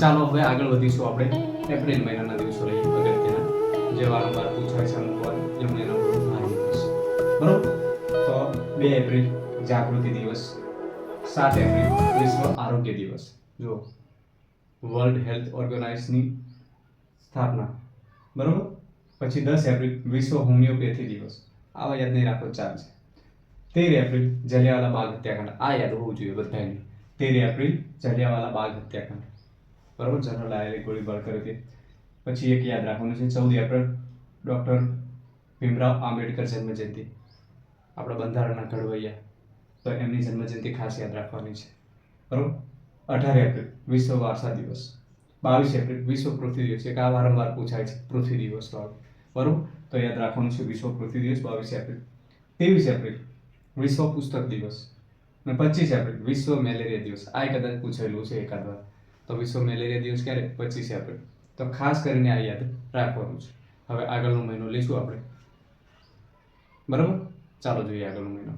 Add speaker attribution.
Speaker 1: ચાલો હવે આગળ વધીશું આપણે એપ્રિલ મહિનાના દિવસો લઈએ અગત્યના, જે વારંવાર પૂછાય છે અમુક વાર, જે મહિનો ભારે દિવસ. બરોબર. તો 2 એપ્રિલ જાગૃતિ દિવસ, 7 એપ્રિલ વિશ્વ આરોગ્ય દિવસ, જો વર્લ્ડ હેલ્થ ઓર્ગેનાઇઝેશનની સ્થાપના. બરોબર. પછી 10 એપ્રિલ વિશ્વ હોમિયોપેથી દિવસ, આવા યાદ નહીં રાખો ચાલશે. 13 એપ્રિલ જલિયાવાલા બાગ હત્યાકાંડ, આ યાદ હોવું જોઈએ બધાને. 13 એપ્રિલ જલિયાવાલા બાગ હત્યાકાંડ, બરોબર, જનરલ ડાયરે ગોળીબાર કર્યો તે. પછી એક યાદ રાખવાનું છે 14 એપ્રિલ ડૉક્ટર ભીમરાવ આંબેડકર જન્મજયંતિ, આપણા બંધારણના ઘડવૈયા, તો એમની જન્મજયંતિ ખાસ યાદ રાખવાની છે. બરોબર. 18 એપ્રિલ વિશ્વ વારસા દિવસ, 22 એપ્રિલ વિશ્વ પૃથ્વી દિવસ, એક આ વારંવાર પૂછાય છે પૃથ્વી દિવસ વાળું. બરોબર, તો યાદ રાખવાનું છે વિશ્વ પૃથ્વી દિવસ 22 એપ્રિલ. 23 એપ્રિલ વિશ્વ પુસ્તક દિવસ, અને 25 એપ્રિલ વિશ્વ મેલેરિયા દિવસ. આ કદાચ પૂછેલું છે એકાદ વાર. તો વિશ્વ મેલેરિયા દિવસ ક્યારે? 25 એપ્રિલ. તો ખાસ કરીને આ યાદ રાખવાનું છે. હવે આગળનો મહિનો લઈશું આપણે. બરાબર, ચાલો જોઈએ આગળનો મહિનો.